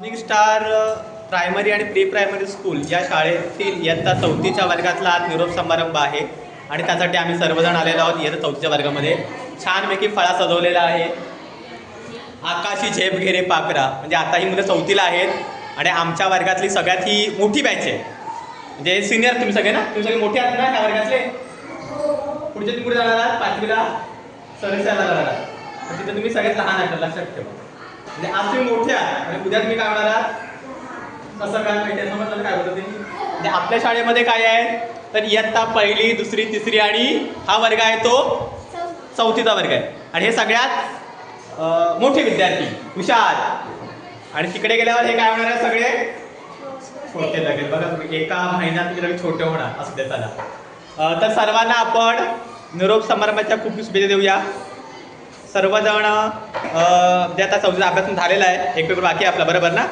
Morning star primary आणि pre primary school या शाळेतील इयत्ता 4थीच्या वर्गातला आज निरोप समारंभ आहे आणि त्यासाठी आम्ही सर्वजण आलेलो आहोत. इयत्ता 4थीच्या वर्गामध्ये छानपैकी फळा सजवलेला आहे. आकाशी झेप घेरे पाकरा, म्हणजे आता ही मुलं 4थीला आहेत आणि आमच्या वर्गातली सगळ्यात ही मोठी बॅच आहे. म्हणजे सिनियर तुम्ही सगळे ना, तुम्ही सगळे मोठे आहात ना ह्या वर्गातले. पुढचे तुम्ही कुठे जाणार आहात? 5वीला सरसेला जाणार आहात. तिथे तुम्ही सगळ्यात लहान आहात, लक्षात ठेवा. म्हणजे आज तुम्ही मोठे आहात आणि उद्या तुम्ही काय होणार आहात? कसं काय माहिती आहे, समजलं काय होतं ते? म्हणजे आपल्या शाळेमध्ये काय आहे तर इयत्ता 1ली, 2री, 3री आणि हा वर्ग आहे तो 4थीचा वर्ग आहे. आणि हे सगळ्यात मोठे विद्यार्थी, हुशार. आणि तिकडे गेल्यावर हे काय होणार आहे? सगळे छोटे लगेच. बघा तुम्ही एका महिन्यात तुम्ही लगेच छोटे होणार असं ते. चला तर सर्वांना आपण निरोप समारंभाच्या खूप शुभेच्छा देऊया. सर्वजण जे आता 4थीचा अभ्यास झालेला आहे, एक पेपर बाकी आहे आपला, बरोबर ना?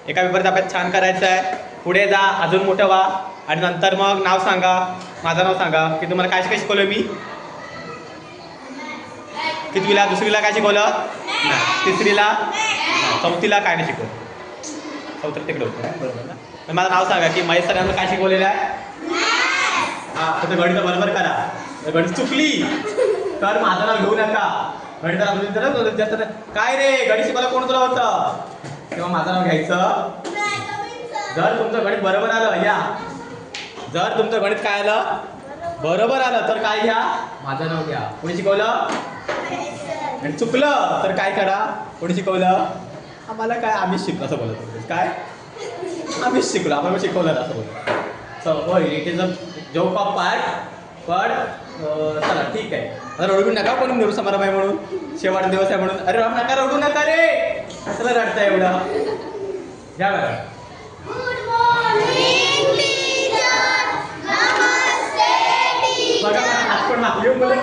एका पेपरचा अभ्यास छान करायचा आहे. पुढे जा, अजून मोठं व्हा आणि नंतर मग नाव सांगा, माझं नाव सांगा की तुम्हाला काय काय शिकवलं मी. कितवीला? 2रीला काय शिकवलं? नाही. 3रीला? 4थीला काय नाही शिकवलं? 4थीला तिकडे होतं, बरोबर ना? तर माझं नाव सांगा की महेश सरांना काय शिकवलेलं आहे. हां, तर गणित बरोबर करा. गणित चुकली तर माझं नाव घेऊ नका. गणिताला काय रे गणित शिकवायला कोण तुला होतं तेव्हा माझं नाव घ्यायचं. जर तुमचं गणित बरोबर आलं या, जर तुमचं गणित काय आलं बरोबर आलं तर काय घ्या, माझं नाव घ्या. कोणी शिकवलं? आणि चुकलं तर काय करा? कोणी शिकवलं? आम्हाला काय, आम्हीच शिकलो असं बोलत. काय आम्हीच शिकलो, आम्हाला शिकवलं असं बोलतो. सो होय, it is a joke of part. पण चला ठीक आहे. आता रडू नका, कोणी निरोप समारंभ आहे म्हणून, शेवटचा दिवस आहे म्हणून. अरे रडू नका, रडू नका रे, कसला रडता एवढं? घ्या बघा. बघा आज पण मागली बोला.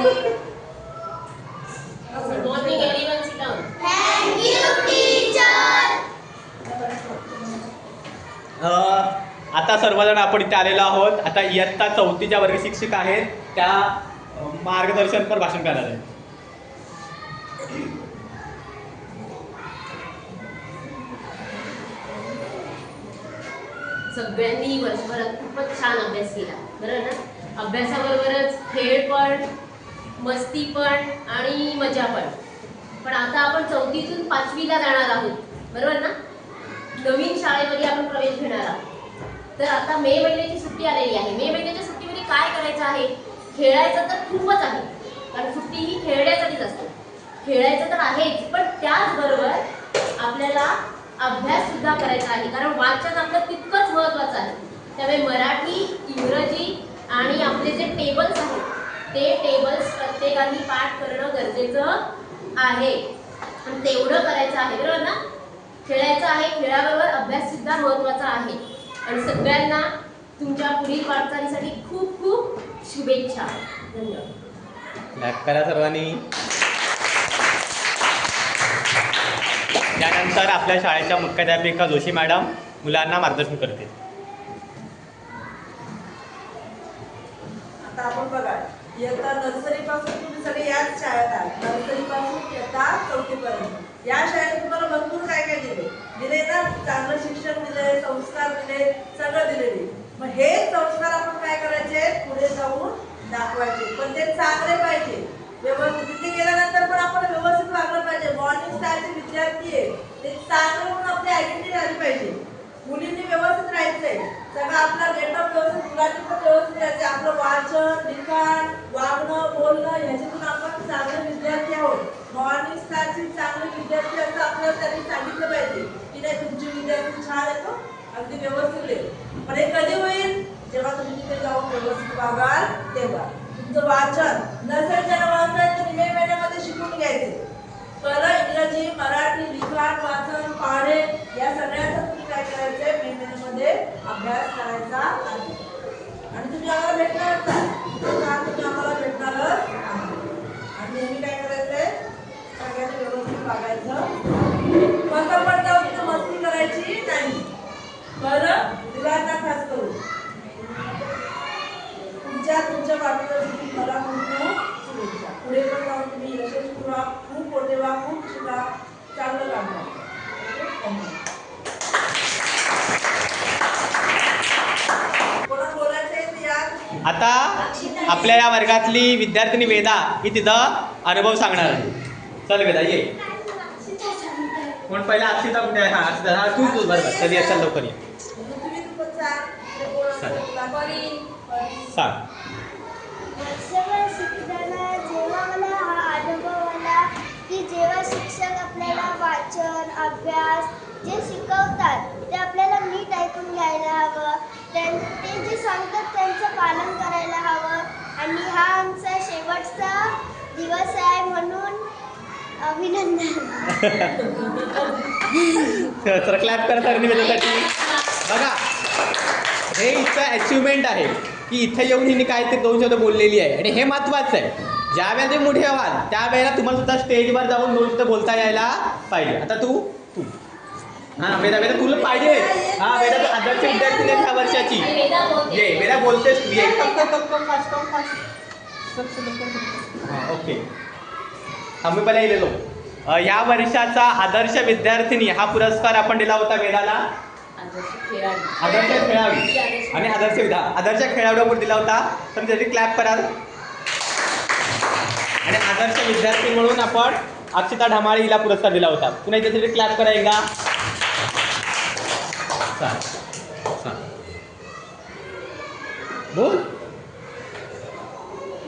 आता सर्वजण आपण इथे आलेलो आहोत. आता इयत्ता 4थीच्या वर्ग शिक्षक आहेत, त्या मार्गदर्शन पर भाषण करणार आहे. सगळ्यांनी वर्षभरात खूपच छान अभ्यास केला, बरोबर ना? अभ्यासाबरोबरच खेळ पण, मस्ती पण आणि मजा पण. पण आता आपण 4थीतून 5वीला जाणार आहोत, बरोबर ना? नवीन शाळेमध्ये आपण प्रवेश घेणार आहोत. तर आता मे महिन्याची सुट्टी आलेली आहे. मे महिन्याच्या सुट्टीमध्ये काय करायचं आहे? खेळायचं तर खूपच आहे, कारण सुट्टी ही खेळण्यासाठीच असते. खेळायचं तर आहेच, पण त्याचबरोबर आपल्याला अभ्यास सुद्धा करायचा आहे, कारण वाचन आपलं तितकंच महत्त्वाचं आहे. त्यामुळे मराठी, इंग्रजी आणि आपले जे टेबल्स आहेत ते टेबल्स प्रत्येकाने पाठ करणं गरजेचं आहे आणि तेवढं करायचं आहे, बरोबर ना? खेळायचं आहे, खेळाबरोबर अभ्यास सुद्धा महत्त्वाचा आहे. आणि सगळ्यांना तुमच्या पुढील वाटचालीसाठी खूप खूप शुभेच्छा. धन्यवाद. करा सर्वांनी. त्यानंतर आपल्या शाळेच्या मुख्याध्यापिका जोशी मॅडम मुलांना मार्गदर्शन करतील. आता आपण बघा, इयत्ता नर्सरीपासून तुम्ही सगळे याच शाळेत आहात. नर्सरीपासून इयत्ता 4थीपर्यंत या शाळेत तुम्हाला भरपूर काय काय दिले ना. चांगलं शिक्षण दिले, संस्कार दिले, सगळं दिलेले. मग हे संस्कार आपण काय करायचे, पुढे जाऊन दाखवायचे. पण ते चांगले पाहिजे, व्यवस्थित. तिथे गेल्यानंतर पण आपण व्यवस्थित वागलं पाहिजे. मॉर्निंग स्टारचे विद्यार्थी आहे ते चांगलं म्हणून आपली आयडेंटिटी आली पाहिजे. मुलींनी व्यवस्थित राहायचंय, सगळं आपला गेटअप व्यवस्थित, मुलांनी पण व्यवस्थित राहायचं. आपलं वाचन, लिखाण, वागणं, बोलणं ह्याच्यातून आपण चांगले विद्यार्थी आहोत. मॉर्निंग स्टारची चांगले विद्यार्थी असं आपल्याला त्यांनी सांगितलं पाहिजे की नाही, तुमचे विद्यार्थी छान येतो, अगदी व्यवस्थित आहे. पण हे कधी होईल? जेव्हा तुम्ही तिथे जाऊन व्यवस्थित वागाल तेव्हा. तुमचं वाचन नर्सरीच्या नावाचं मे महिन्यामध्ये शिकून घ्यायचे. तर इंग्रजी, मराठी, लिखाण, वाचन, पाढे या सगळ्याचा तुम्ही काय करायचंय, मे महिन्यामध्ये अभ्यास करायचा आहे. आणि तुम्ही आम्हाला भेटणारच आहे, तुम्ही आम्हाला भेटणारच आहे. आणि नेहमी काय करायचंय, सगळ्यांनी व्यवस्थित वागायचं. कसं पण जाऊन तिथं मस्ती करायची नाही, बरं? मुलांना खास करून तुमच्या वाटण्यासाठी मला खूप शुभेच्छा. पुढे पण जाऊन तुम्ही यशस्वी व्हा, खूप मोठे व्हा, खूप शिका, चांगलं काम करा. आता आपल्या या वर्गातली विद्यार्थिनी वेदा ही तिचा अनुभव सांगणार आहे. चल वेदा ये. कोण पहिला अक्षिता कुठे आहे? हा अक्षिता, हा तू बरोबर. कधी असाल लवकर ये. सांग. वर्षभर शिकताना जेव्हा मला हा अनुभव आला की जेव्हा शिक्षक आपल्याला वाचन अभ्यास जे शिकवतात ते आपल्याला नीट ऐकून घ्यायला हवं, ते जे सांगतात त्यांचं पालन करायला हवं. आणि हा आमचा शेवटचा दिवस आहे म्हणून अभिनंदन. तर क्लॅप करा तर निवेदनासाठी. बघा हे इथचं अचिव्हमेंट आहे की इथे येऊन हिने काय ते 2 शब्द बोललेली आहे. आणि हे महत्त्वाचं आहे. ज्या वेळेला तुम्ही मोठे व्हाल त्यावेळेला तुम्हाला सुद्धा स्टेजवर जाऊन 2 शब्द बोलता यायला पाहिजे. आता तू हां वेदा तुला पाहिजे. हां वेदा तू आदर्श विद्यार्थी आहे ह्या वर्षाची. ये वेदा बोलतेस तू. ये हां ओके. आम्ही पहिला येलेलो. या वर्षाचा आदर्श विद्यार्थिनी हा पुरस्कार आपण दिला होता वेदाला. आदर्श खेळाडू आणि आदर्श खेळाडूवर दिला होता. तर त्याची क्लॅप कराल. आणि आदर्श विद्यार्थी म्हणून आपण अक्षिता ढमाळे हिला पुरस्कार दिला होता. पुन्हा त्यासाठी क्लॅप करा एकदा. बोल.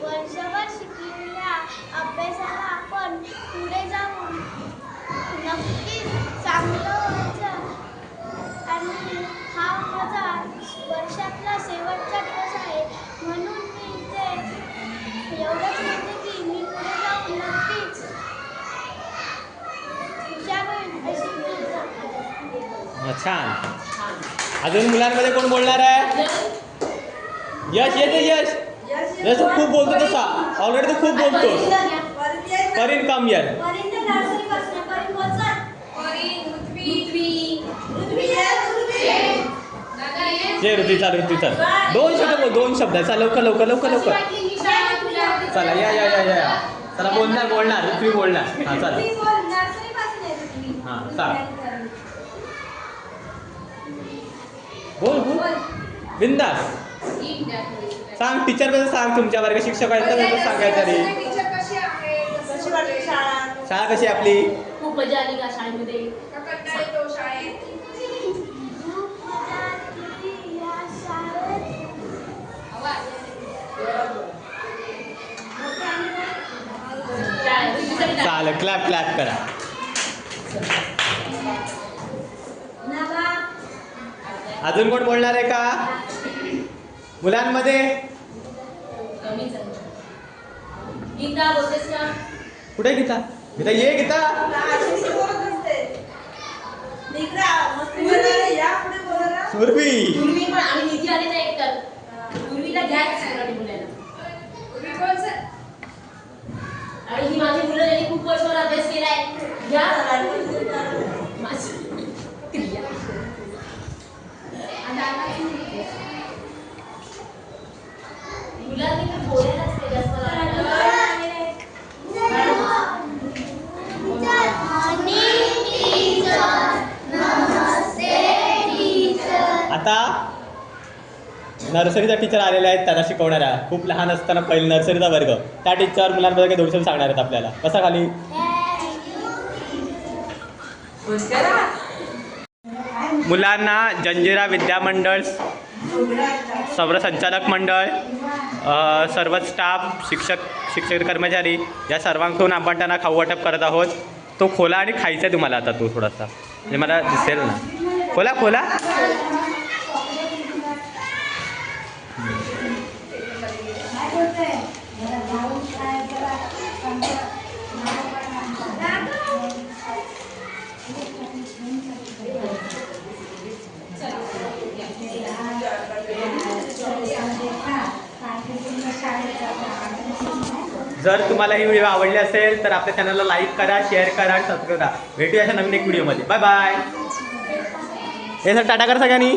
वर्षभर शिकलेल्या अभ्यासाला आपण पुढे जाऊन नक्कीच चांगलं व्हायचं. आणि हा माझा वर्षातला शेवटचा दिवस आहे म्हणून मी इथे एवढंच म्हणते की मी पुढे जाऊन नक्कीच हुशार होईल अशी. छान. अजून मुलांमध्ये कोण बोलणार आहे? यश येते. यश खूप बोलतो तसा. ऑलरेडी तू खूप बोलतोस. परीन कम यार. जे ऋतूचा 2 शब्द बोल. 2 शब्द. चला लवकर. चला या. चला बोलणार ऋतवी बोलणार. हां चला. हां सांग. बोल बिंदास सांग. टीचर बद्दल सांग. तुमच्या वर्ग शिक्षकांबद्दल सांगायचं रे. कशी वाटली शाळा? शाळा कशी आहे आपली? खूप मजा आली का शाळेमध्ये? चालेल. क्लॅप करा. अजून कोण बोलणार आहे का मुलांमध्ये? गीता बोलतेस का? कुठे गीता? ये गीता. सुरभी पूर्वी पण आम्ही निधी आले ना एक तर पूर्वीला घ्यायचं मराठी बोलायला. आणि ही माझी मुलं ज्यांनी खूप वर्षभर अभ्यास केलाय घ्या माझी क्रिया. मुलांनी पण बोलायलाच ते जास्त आता नर्सरीचा टीचर आलेले आहेत. त्यांना शिकवणाऱ्या खूप लहान असताना पहिलं नर्सरीचा वर्ग त्या टीचर मुलांबद्दल काही 2 शब्द सांगणार आहेत आपल्याला. कसा खाली? मुलांना जंजिरा विद्यामंडळ संचालक मंडळ सर्व स्टाफ शिक्षक कर्मचारी या सर्वांकडून आपण त्यांना खाऊ वाटप करत आहोत. तो खोला आणि खायचा आहे तुम्हाला. आता तो थोडासा म्हणजे मला दिसेल ना. खोला. जर तुम्हाला ही व्हिडिओ आवडली असेल तर आपल्या चॅनलला लाईक करा, शेअर करा आणि सबस्क्राईब करा. भेटूया अशा नवीन एक व्हिडिओमध्ये. बाय. हे सर टाटा करा सगळ्यांनी.